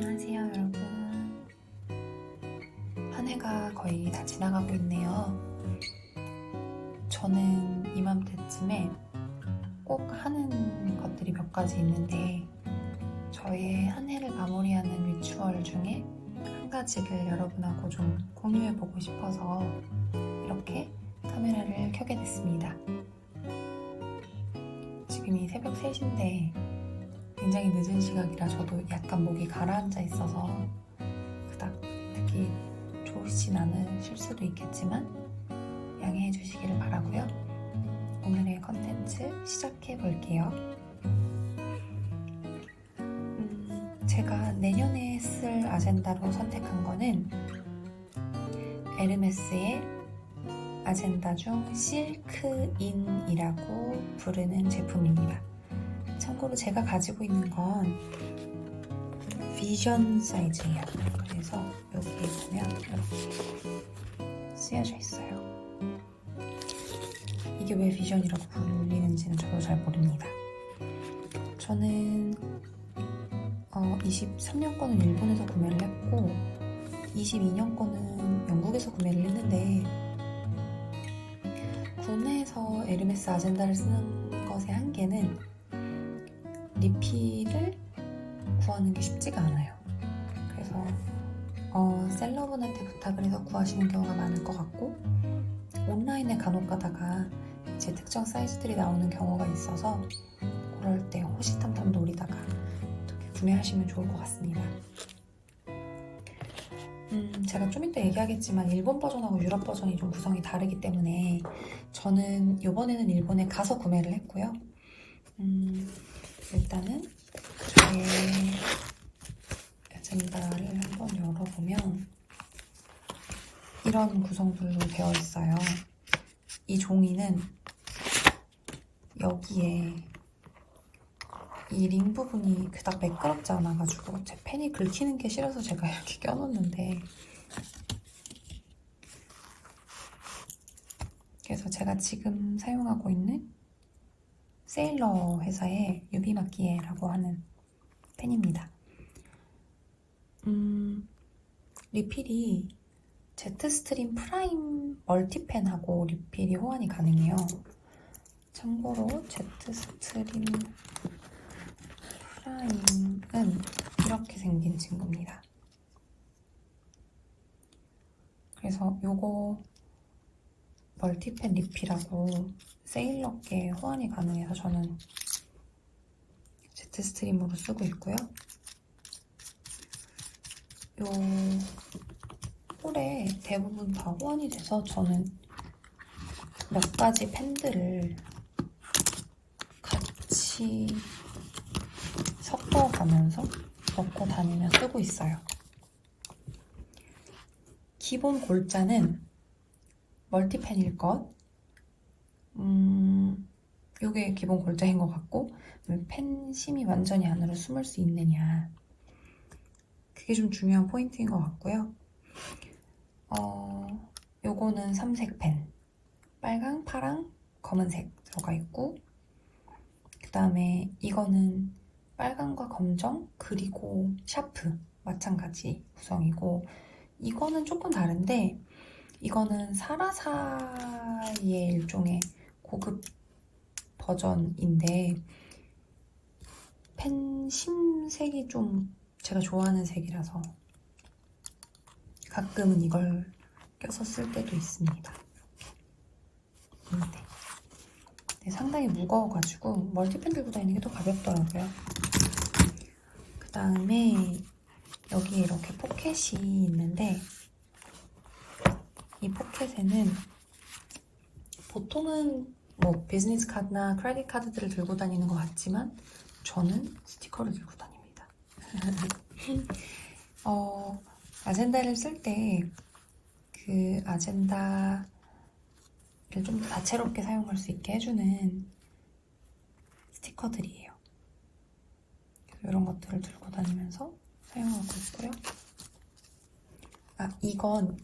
안녕하세요 여러분. 한 해가 거의 다 지나가고 있네요. 저는 이맘때쯤에 꼭 하는 것들이 몇 가지 있는데 저의 한 해를 마무리하는 리추얼 중에 한 가지를 여러분하고 좀 공유해보고 싶어서 이렇게 카메라를 켜게 됐습니다. 지금이 새벽 3시인데 굉장히 늦은 시각이라 저도 약간 목이 가라앉아 있어서 그닥 듣기 좋으시진 않으실 수도 있겠지만 양해해 주시기를 바라고요. 오늘의 컨텐츠 시작해 볼게요. 제가 내년에 쓸 아젠다로 선택한 거는 에르메스의 아젠다 중 실크인이라고 부르는 제품입니다. 참고로 제가 가지고 있는 건 비전 사이즈예요. 그래서 여기에 보면 이렇게 쓰여져 있어요. 이게 왜 비전이라고 불리는지는 저도 잘 모릅니다. 저는 23년 거는 일본에서 구매를 했고 22년 거는 영국에서 구매를 했는데 국내에서 에르메스 아젠다를 쓰는 것의 한계는 리필을 구하는 게 쉽지가 않아요. 그래서 셀러분한테 부탁을 해서 구하시는 경우가 많을 것 같고 온라인에 간혹 가다가 제 특정 사이즈들이 나오는 경우가 있어서 그럴 때 호시탐탐 노리다가 어떻게 구매하시면 좋을 것 같습니다. 제가 좀 이따 얘기하겠지만 일본 버전하고 유럽 버전이 좀 구성이 다르기 때문에 저는 이번에는 일본에 가서 구매를 했고요. 일단은 저의 아젠다를 한번 열어보면 이런 구성들로 되어 있어요. 이 종이는 여기에 이 링 부분이 그닥 매끄럽지 않아가지고 제 펜이 긁히는 게 싫어서 제가 이렇게 껴놓는데 그래서 제가 지금 사용하고 있는 세일러 회사의 유비마키에라고 하는 펜입니다. 리필이 제트스트림 프라임 멀티펜하고 리필이 호환이 가능해요. 참고로 제트스트림 프라임은 이렇게 생긴 친구입니다. 그래서 요거 멀티펜 리필하고 세일러께 호환이 가능해서 저는 제트스트림으로 쓰고 있고요. 요 홀에 대부분 다 호환이 돼서 저는 몇 가지 펜들을 같이 섞어가면서 넣고 다니며 쓰고 있어요. 기본 골자는 멀티펜일 것. 요게 기본 골자인 것 같고 펜 심이 완전히 안으로 숨을 수 있느냐 그게 좀 중요한 포인트인 것 같고요. 요거는 3색 펜 빨강, 파랑, 검은색 들어가 있고 그 다음에 이거는 빨강과 검정 그리고 샤프 마찬가지 구성이고 이거는 조금 다른데 이거는 사라사의 일종의 고급 버전인데 펜 심색이 좀 제가 좋아하는 색이라서 가끔은 이걸 껴서 쓸 때도 있습니다. 네, 상당히 무거워가지고 멀티펜 들고 다니는 게 더 가볍더라고요. 그 다음에 여기에 이렇게 포켓이 있는데 이 포켓에는 보통은 뭐 비즈니스 카드나 크레딧 카드들을 들고 다니는 것 같지만 저는 스티커를 들고 다닙니다. 아젠다를 쓸 때 그 아젠다를 좀 더 다채롭게 사용할 수 있게 해주는 스티커들이에요. 이런 것들을 들고 다니면서 사용하고 있고요. 이건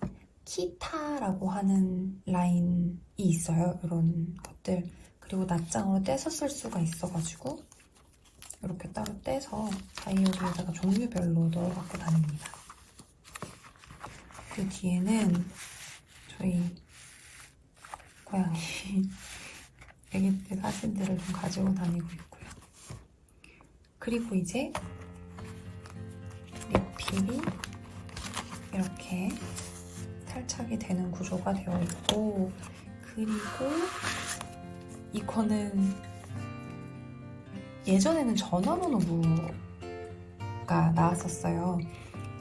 키타라고 하는 라인이 있어요. 이런 것들. 그리고 낱장으로 떼서 쓸 수가 있어가지고 이렇게 따로 떼서 다이어리에다가 종류별로 넣어 갖고 다닙니다. 그 뒤에는 저희 고양이 애기 때 사진들을 좀 가지고 다니고 있고요. 그리고 이제 리필이 이렇게 탈착이 되는 구조가 되어 있고, 그리고 이거는 예전에는 전화번호부가 나왔었어요.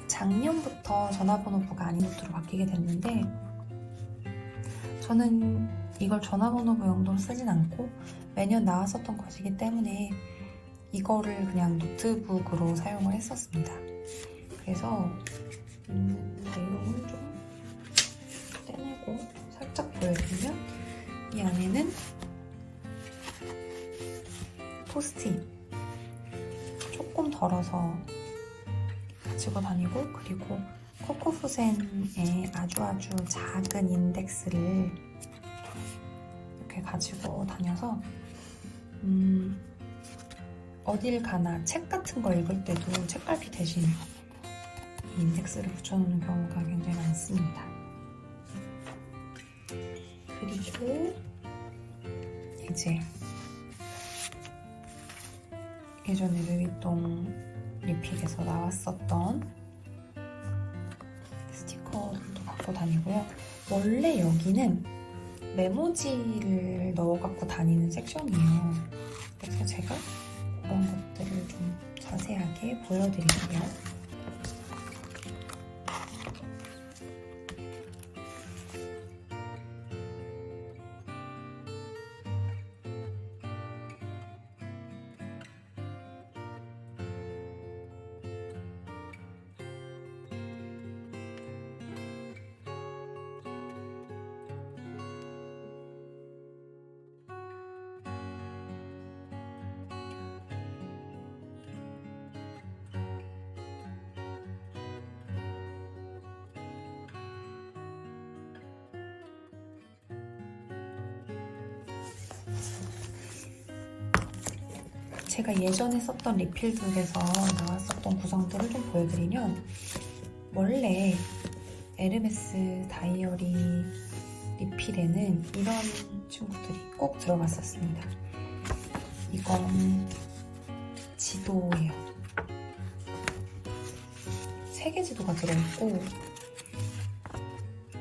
작년부터 전화번호부가 아닌 노트로 바뀌게 됐는데, 저는 이걸 전화번호부 용도로 쓰진 않고 매년 나왔었던 것이기 때문에 이거를 그냥 노트북으로 사용을 했었습니다. 그래서 내용을 좀 떼내고 살짝 보여드리면, 이 안에는 포스트잇 조금 덜어서 가지고 다니고, 그리고 코코푸센의 아주 작은 인덱스를 이렇게 가지고 다녀서 어딜 가나 책 같은 거 읽을 때도 책갈피 대신 이 인덱스를 붙여놓는 경우가 굉장히 많습니다. 그리고 이제 예전에 루이비통 리필에서 나왔었던 스티커들도 갖고 다니고요. 원래 여기는 메모지를 넣어 갖고 다니는 섹션이에요. 그래서 제가 그런 것들을 좀 자세하게 보여드릴게요. 제가 예전에 썼던 리필북에서 나왔었던 구성들을 좀 보여드리면, 원래 에르메스 다이어리 리필에는 이런 친구들이 꼭 들어갔었습니다. 이건 지도예요. 세계 지도가 들어있고,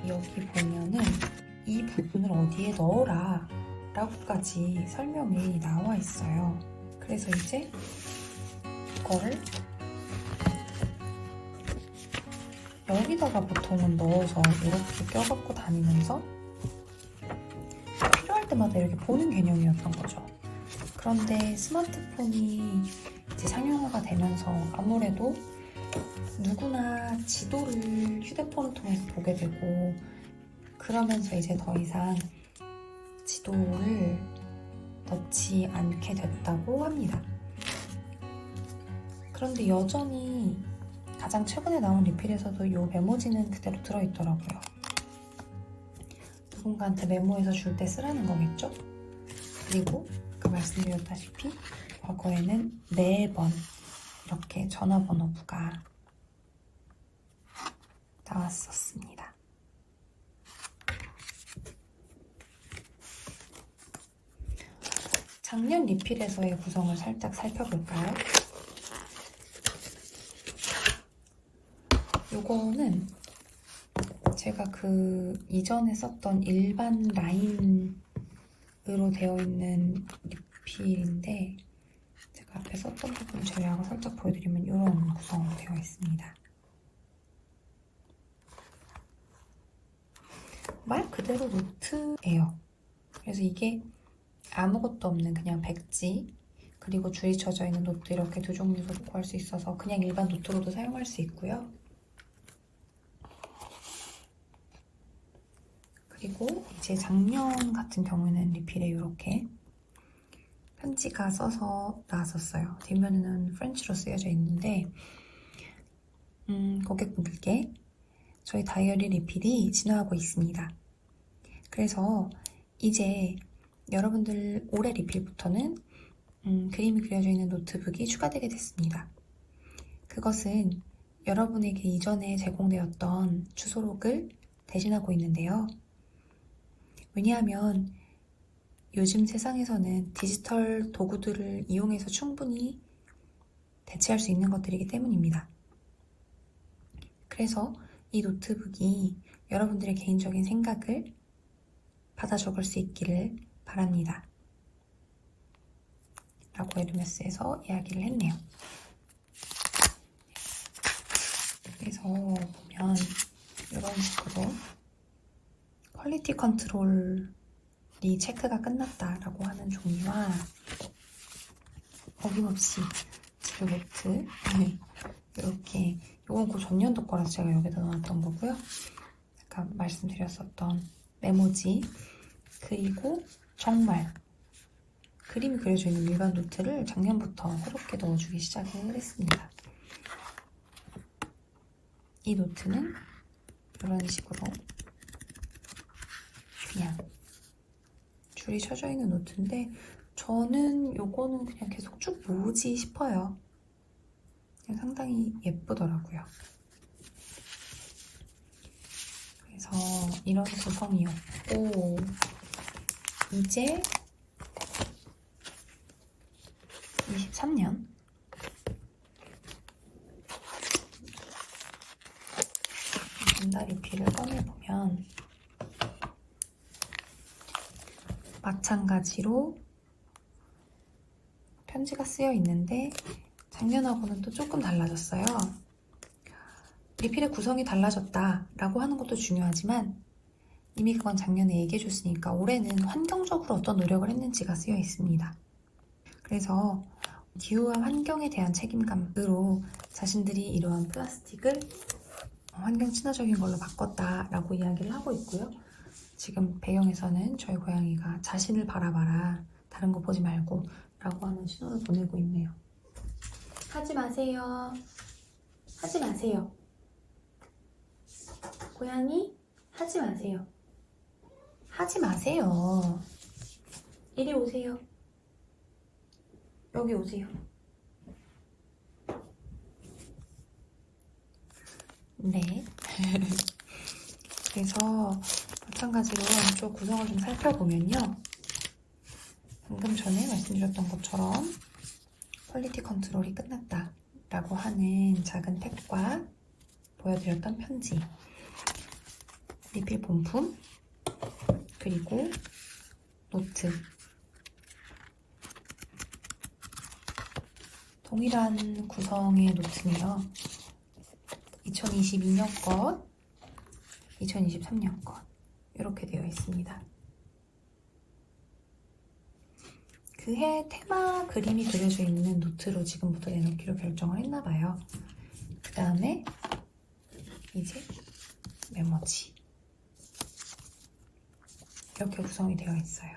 여기 보면은 이 부분을 어디에 넣어라 라고까지 설명이 나와 있어요. 그래서 이제 이거를 여기다가 보통은 넣어서 이렇게 껴갖고 다니면서 필요할 때마다 이렇게 보는 개념이었던 거죠. 그런데 스마트폰이 이제 상용화가 되면서 아무래도 누구나 지도를 휴대폰을 통해서 보게 되고, 그러면서 이제 더 이상 지도를 넣지 않게 됐다고 합니다. 그런데 여전히 가장 최근에 나온 리필에서도 이 메모지는 그대로 들어있더라고요. 누군가한테 메모해서 줄 때 쓰라는 거겠죠? 그리고 아까 말씀드렸다시피 과거에는 4번 이렇게 전화번호부가 나왔었습니다. 작년 리필에서의 구성을 살짝 살펴볼까요? 요거는 제가 그 이전에 썼던 일반 라인으로 되어 있는 리필인데, 제가 앞에 썼던 부분 제외하고 살짝 보여드리면 이런 구성으로 되어 있습니다. 말 그대로 노트예요. 그래서 이게 아무것도 없는 그냥 백지, 그리고 줄이 쳐져 있는 노트, 이렇게 두 종류로 구할 수 있어서 그냥 일반 노트로도 사용할 수 있고요. 그리고 이제 작년 같은 경우에는 리필에 이렇게 편지가 써서 나왔었어요. 뒷면에는 프렌치로 쓰여져 있는데, 고객분들께 저희 다이어리 리필이 진화하고 있습니다. 그래서 이제 여러분들 올해 리필부터는 그림이 그려져 있는 노트북이 추가되게 됐습니다. 그것은 여러분에게 이전에 제공되었던 주소록을 대신하고 있는데요. 왜냐하면 요즘 세상에서는 디지털 도구들을 이용해서 충분히 대체할 수 있는 것들이기 때문입니다. 그래서 이 노트북이 여러분들의 개인적인 생각을 받아 적을 수 있기를 바랍니다. 라고 에르메스에서 이야기를 했네요. 그래서 보면 이런 식으로 퀄리티 컨트롤이 체크가 끝났다라고 하는 종이와 어김없이 재료 노트 이렇게 이건 그 전년도 거라서 제가 여기다 넣었던 거고요. 아까 말씀드렸었던 메모지 그리고 정말 그림이 그려져 있는 일반 노트를 작년부터 새롭게 넣어주기 시작을 했습니다. 이 노트는 이런 식으로 그냥 줄이 쳐져 있는 노트인데 저는 요거는 그냥 계속 쭉 모으지 싶어요. 그냥 상당히 예쁘더라고요. 그래서 이런 구성이었고 이제 23년 전달 리필을 꺼내보면 마찬가지로 편지가 쓰여 있는데 작년하고는 또 조금 달라졌어요. 리필의 구성이 달라졌다라고 하는 것도 중요하지만 이미 그건 작년에 얘기해줬으니까 올해는 환경적으로 어떤 노력을 했는지가 쓰여 있습니다. 그래서 기후와 환경에 대한 책임감으로 자신들이 이러한 플라스틱을 환경 친화적인 걸로 바꿨다라고 이야기를 하고 있고요. 지금 배경에서는 저희 고양이가 자신을 바라봐라, 다른 거 보지 말고 라고 하는 신호를 보내고 있네요. 하지 마세요. 하지 마세요. 고양이 하지 마세요. 하지 마세요. 이리 오세요. 여기 오세요. 네. 그래서 마찬가지로 안쪽 구성을 좀 살펴보면요. 방금 전에 말씀드렸던 것처럼 퀄리티 컨트롤이 끝났다 라고 하는 작은 탭과 보여드렸던 편지, 리필 본품, 그리고 노트, 동일한 구성의 노트네요. 2022년 것, 2023년 것 이렇게 되어 있습니다. 그해 테마 그림이 그려져 있는 노트로 지금부터 내놓기로 결정을 했나봐요. 그 다음에 이제 메모지 이렇게 구성이 되어 있어요.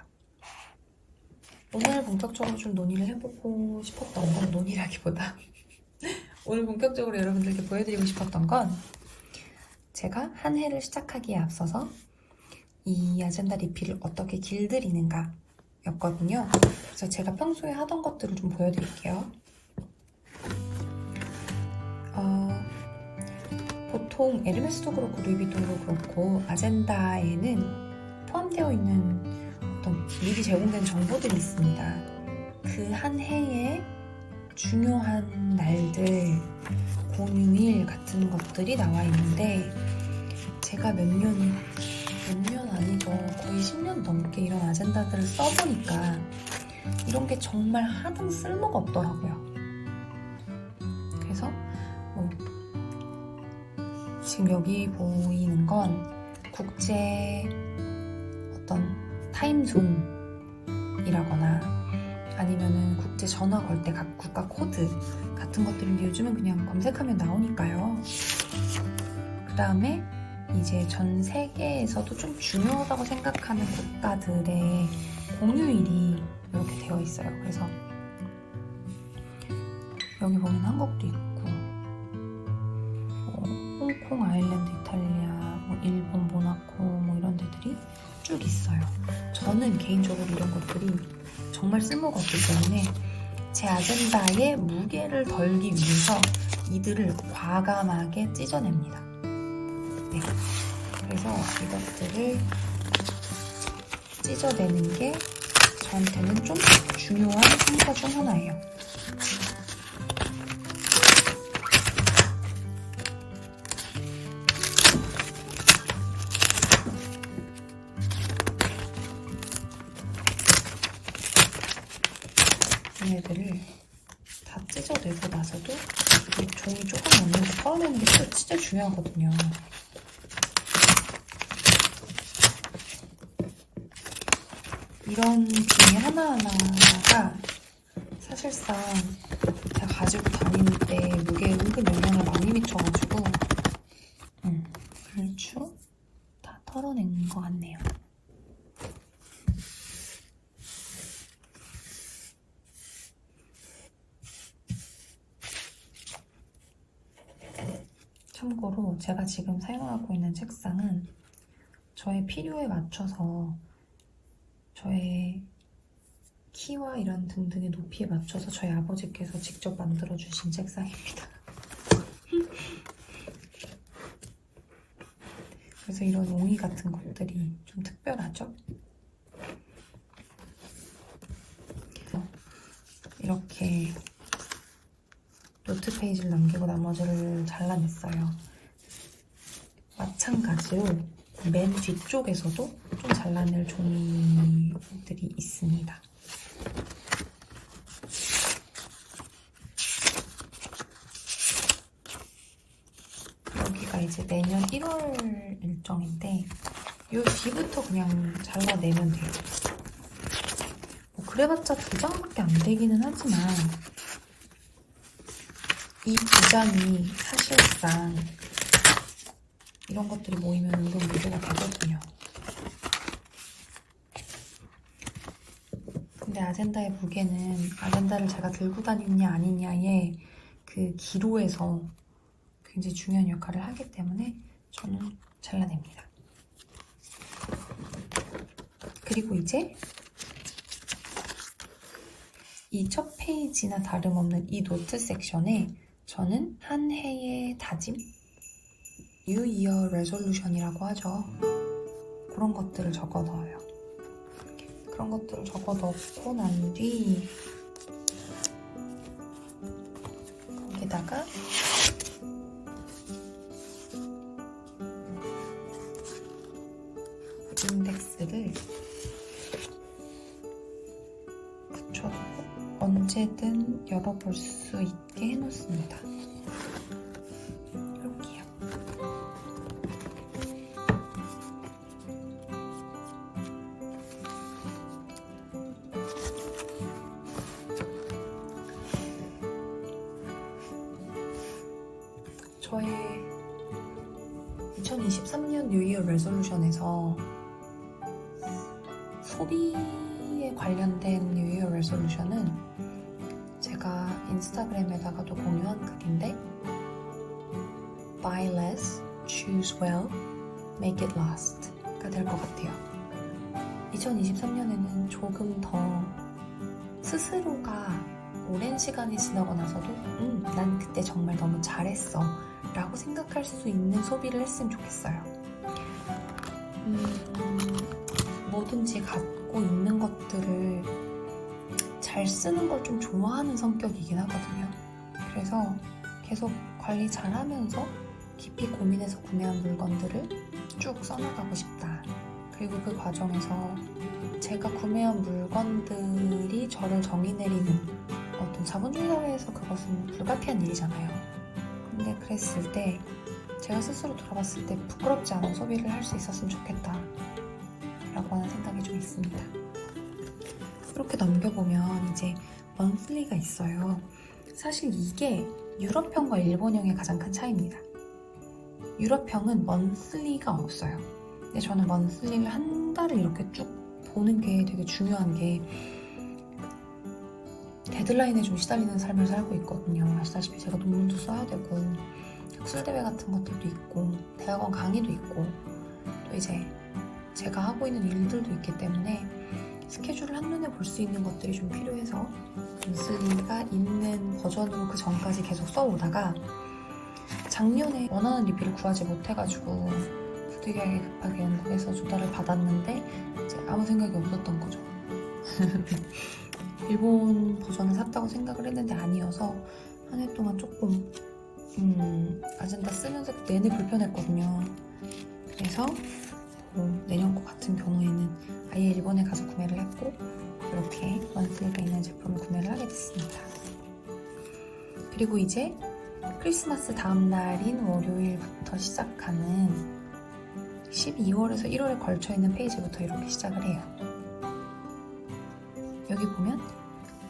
오늘 본격적으로 좀 논의를 해보고 싶었던 건, 논의라기보다 오늘 본격적으로 여러분들께 보여드리고 싶었던 건 제가 한 해를 시작하기에 앞서서 이 아젠다 리필을 어떻게 길들이는가 였거든요. 그래서 제가 평소에 하던 것들을 좀 보여드릴게요. 보통 에르메스도 그렇고 루이비통도 그렇고 아젠다에는 포함되어 있는 어떤 미리 제공된 정보들이 있습니다. 그 한 해에 중요한 날들, 공휴일 같은 것들이 나와 있는데 제가 몇 년 아니죠. 거의 10년 넘게 이런 아젠다들을 써보니까 이런 게 정말 하등 쓸모가 없더라고요. 그래서 지금 여기 보이는 건 국제 어떤 타임존이라거나 아니면은 국제 전화 걸 때 각 국가 코드 같은 것들인데 요즘은 그냥 검색하면 나오니까요. 그 다음에 이제 전 세계에서도 좀 중요하다고 생각하는 국가들의 공휴일이 이렇게 되어 있어요. 그래서 여기 보면 한국도 있고 홍콩, 아일랜드, 이탈리아, 일본, 모나코 이런 데들이 쭉 있어요. 저는 개인적으로 이런 것들이 정말 쓸모가 없기 때문에 제 아젠다에 무게를 덜기 위해서 이들을 과감하게 찢어냅니다. 네. 그래서 이것들을 찢어내는 게 저한테는 좀 중요한 행사 중 하나예요. 얘네들을 다 찢어내고 나서도 이 종이 조금 남는지 털어내는 게 진짜 중요하거든요. 이런 종이 하나하나가 사실상 제가 가지고 다니는 때 무게에 은근 영향을 많이 미쳐가지고 얼추 다 털어낸 것 같네요. 참고로 제가 지금 사용하고 있는 책상은 저의 필요에 맞춰서 저의 키와 이런 등등의 높이에 맞춰서 저희 아버지께서 직접 만들어주신 책상입니다. 그래서 이런 옹이 같은 것들이 좀 특별하죠? 이렇게 노트 페이지를 남기고 나머지를 잘라냈어요. 마찬가지로 맨 뒤쪽에서도 좀 잘라낼 종이들이 있습니다. 여기가 이제 내년 1월 일정인데 이 뒤부터 그냥 잘라내면 돼요. 뭐 그래봤자 2장밖에 안 되기는 하지만 이 2장이 사실상 이런 것들이 모이면 은근 무게가 되거든요. 근데 아젠다의 무게는 아젠다를 제가 들고 다니느냐 아니냐의 그 기로에서 굉장히 중요한 역할을 하기 때문에 저는 잘라냅니다. 그리고 이제 이 첫 페이지나 다름없는 이 노트 섹션에 저는 한 해의 다짐? New Year Resolution이라고 하죠. 그런 것들을 적어 넣어요. 그런 것들을 적어 넣고 난 뒤 거기다가 인덱스를 붙여두고 언제든 열어볼 수 있게 해놓습니다. 이렇게요. 저의 2023년 뉴 이어 레졸루션에서 소비에 관련된 뉴 이어 레졸루션은 제가 인스타그램에다가도 공유한 글인데 Buy less, choose well, make it last 가 될 것 같아요. 2023년에는 조금 더 스스로가 오랜 시간이 지나고 나서도 난 그때 정말 너무 잘했어 라고 생각할 수 있는 소비를 했으면 좋겠어요. 뭐든지 갖고 있는 것들을 잘 쓰는 걸 좀 좋아하는 성격이긴 하거든요. 그래서 계속 관리 잘 하면서 깊이 고민해서 구매한 물건들을 쭉 써나가고 싶다. 그리고 그 과정에서 제가 구매한 물건들이 저를 정의 내리는 어떤 자본주의 사회에서 그것은 불가피한 일이잖아요. 근데 그랬을 때 제가 스스로 돌아봤을 때 부끄럽지 않은 소비를 할 수 있었으면 좋겠다 라고 하는 생각이 좀 있습니다. 이렇게 넘겨보면 이제 먼슬리가 있어요. 사실 이게 유럽형과 일본형의 가장 큰 차이입니다. 유럽형은 먼슬리가 없어요. 근데 저는 먼슬리를 한 달을 이렇게 쭉 보는 게 되게 중요한 게 데드라인에 좀 시달리는 삶을 살고 있거든요. 아시다시피 제가 논문도 써야 되고 학술대회 같은 것들도 있고 대학원 강의도 있고 또 이제 제가 하고 있는 일들도 있기 때문에 스케줄을 한눈에 볼 수 있는 것들이 좀 필요해서 문슬리가 있는 버전으로 그 전까지 계속 써오다가 작년에 원하는 리필을 구하지 못해가지고 부득이하게 급하게 영국에서 조달을 받았는데 이제 아무 생각이 없었던 거죠. 일본 버전을 샀다고 생각을 했는데 아니어서 한 해 동안 조금 아젠다 쓰면서 내내 불편했거든요. 그래서 내년 거 같은 경우에는 아예 일본에 가서 구매를 했고 이렇게 원슬리가 있는 제품을 구매를 하게 됐습니다. 그리고 이제 크리스마스 다음 날인 월요일부터 시작하는 12월에서 1월에 걸쳐있는 페이지부터 이렇게 시작을 해요. 여기 보면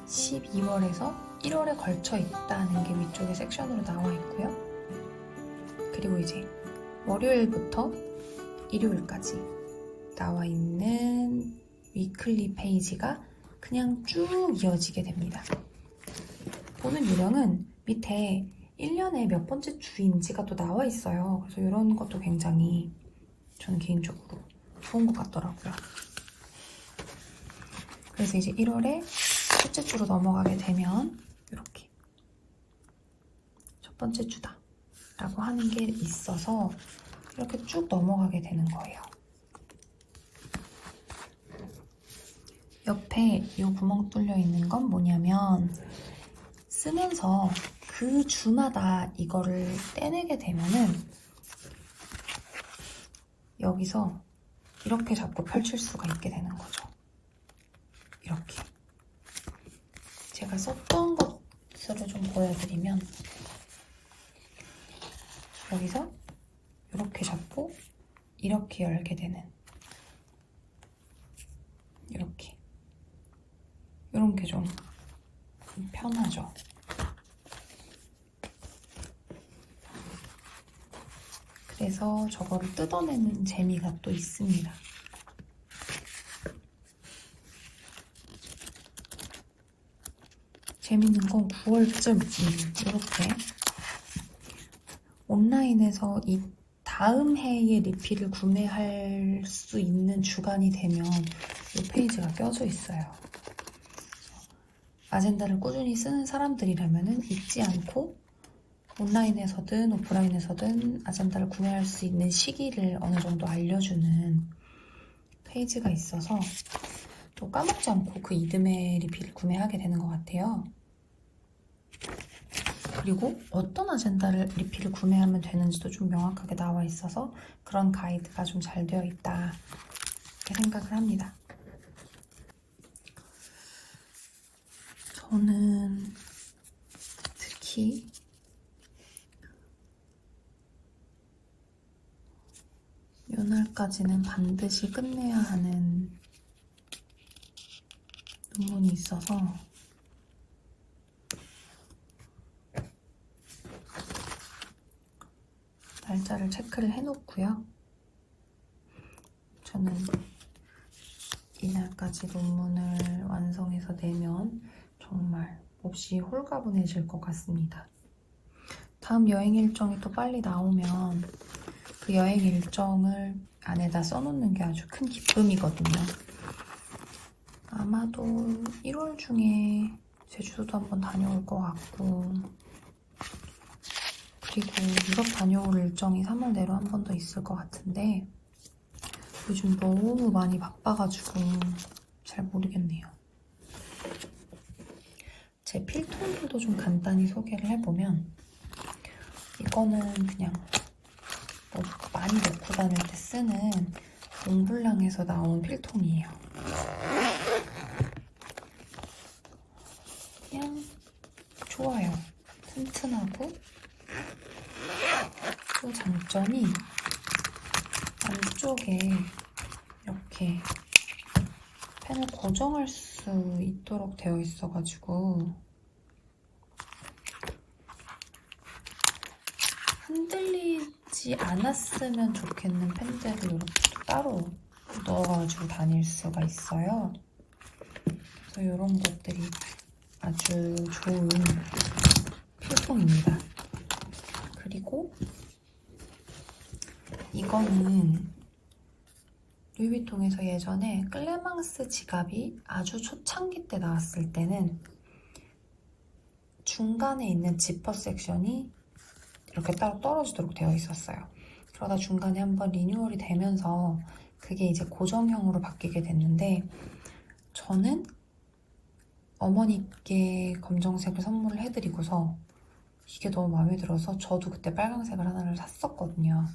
12월에서 1월에 걸쳐있다는 게 위쪽에 섹션으로 나와 있고요. 그리고 이제 월요일부터 일요일까지 나와 있는 위클리 페이지가 그냥 쭉 이어지게 됩니다. 보는 요령은 밑에 1년에 몇 번째 주인지가 또 나와 있어요. 그래서 이런 것도 굉장히 저는 개인적으로 좋은 것 같더라고요. 그래서 이제 1월에 첫째 주로 넘어가게 되면 이렇게 첫 번째 주다 라고 하는 게 있어서 이렇게 쭉 넘어가게 되는 거예요. 옆에 이 구멍 뚫려 있는 건 뭐냐면 쓰면서 그 주마다 이거를 떼내게 되면은 여기서 이렇게 잡고 펼칠 수가 있게 되는 거죠. 이렇게. 제가 썼던 것으로 좀 보여드리면 여기서 이렇게 잡고 이렇게 열게 되는 이렇게. 이런 게 좀 편하죠. 그래서 저거를 뜯어내는 재미가 또 있습니다. 재밌는 건 9월쯤 이렇게 온라인에서 이 다음 해의 리필을 구매할 수 있는 주간이 되면 이 페이지가 껴져 있어요. 아젠다를 꾸준히 쓰는 사람들이라면 잊지 않고 온라인에서든 오프라인에서든 아젠다를 구매할 수 있는 시기를 어느 정도 알려주는 페이지가 있어서 또 까먹지 않고 그 이듬해 리필을 구매하게 되는 것 같아요. 그리고 어떤 아젠다를 리필을 구매하면 되는지도 좀 명확하게 나와 있어서 그런 가이드가 좀 잘 되어 있다 이렇게 생각을 합니다. 저는 특히 요날까지는 반드시 끝내야 하는 논문이 있어서 날짜를 체크를 해놓고요. 저는 이날까지 논문을 완성해서 내면 정말 몹시 홀가분해질 것 같습니다. 다음 여행 일정이 또 빨리 나오면 그 여행 일정을 안에다 써놓는 게 아주 큰 기쁨이거든요. 아마도 1월 중에 제주도도 한번 다녀올 것 같고 그리고 유럽 다녀올 일정이 3월 내로 한 번 더 있을 것 같은데 요즘 너무 많이 바빠가지고 잘 모르겠네요. 제 필통들도 좀 간단히 소개를 해보면 이거는 그냥 뭐 많이 넣고 다닐 때 쓰는 몽블랑에서 나온 필통이에요. 그냥 좋아요. 튼튼하고 또 장점이 안쪽에 이렇게 펜을 고정할 수 있도록 되어 있어가지고 흔들리지 않았으면 좋겠는 펜들을 이렇게 따로 넣어가지고 다닐 수가 있어요. 그래서 이런 것들이 아주 좋은 필통입니다. 그리고 이거는 루이비통에서 예전에 클레망스 지갑이 아주 초창기 때 나왔을 때는 중간에 있는 지퍼 섹션이 이렇게 따로 떨어지도록 되어 있었어요. 그러다 중간에 한번 리뉴얼이 되면서 그게 이제 고정형으로 바뀌게 됐는데, 저는 어머니께 검정색을 선물을 해드리고서 이게 너무 마음에 들어서 저도 그때 빨강색을 하나를 샀었거든요.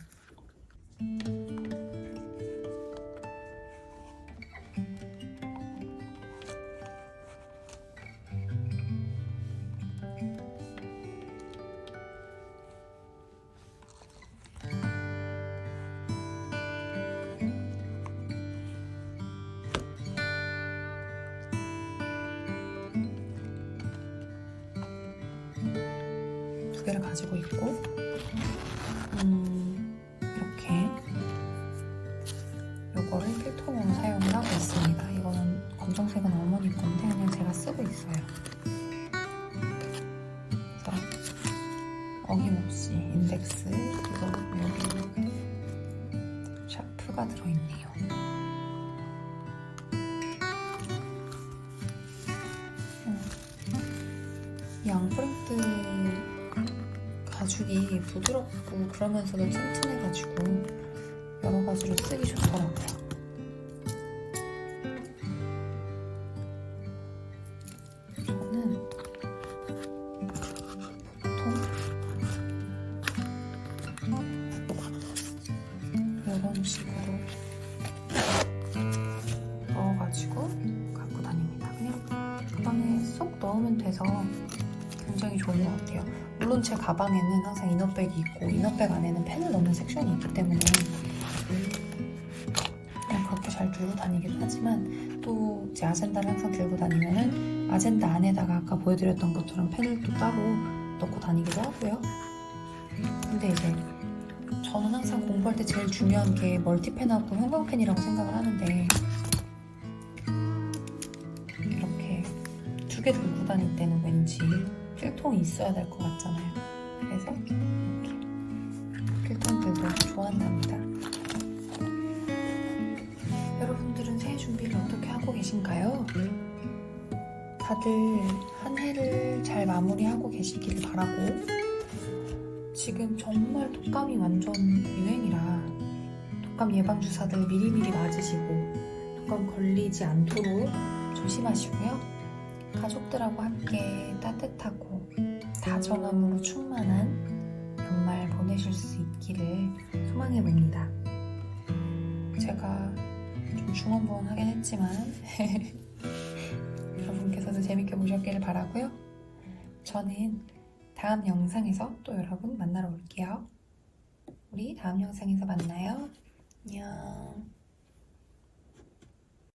두 개를 가지고 있고, 이렇게 요거를 필통으로 사용을 하고 있습니다. 이거는 검정색은 어머니 건데 그냥 제가 쓰고 있어요. 그래서 어김없이 인덱스 그리고 여기 샤프가 들어있네요. 이 앙프랭트 가죽이 부드럽고 그러면서도 튼튼해가지고 여러 가지로 쓰기 좋더라고요. 저는 보통 이런 식으로 넣어가지고 갖고 다닙니다. 그냥 가방에 쏙 넣으면 돼서 굉장히 좋은 것 같아요. 물론 제 가방에는 항상 이너백이 있고 이너백 안에는 펜을 넣는 섹션이 있기 때문에 그냥 그렇게 잘 들고 다니기도 하지만, 또 제 아젠다를 항상 들고 다니면은 아젠다 안에다가 아까 보여드렸던 것처럼 펜을 또 따로 넣고 다니기도 하고요. 근데 이제 저는 항상 공부할 때 제일 중요한 게 멀티펜하고 형광펜이라고 생각을 하는데, 이렇게 두 개 들고 다닐 때는 왠지 필통이 있어야 될 것 같잖아요. 그래서 이렇게 필통들도 좋아한답니다. 여러분들은 새해 준비를 어떻게 하고 계신가요? 다들 한 해를 잘 마무리하고 계시길 바라고, 지금 정말 독감이 완전 유행이라 독감 예방주사들 미리미리 맞으시고 독감 걸리지 않도록 조심하시고요. 가족들하고 함께 따뜻하고 다정함으로 충만한 연말 보내실 수 있기를 소망해봅니다. 제가 좀 중언부언하긴 했지만 여러분께서도 재밌게 보셨기를 바라고요. 저는 다음 영상에서 또 여러분 만나러 올게요. 우리 다음 영상에서 만나요. 안녕.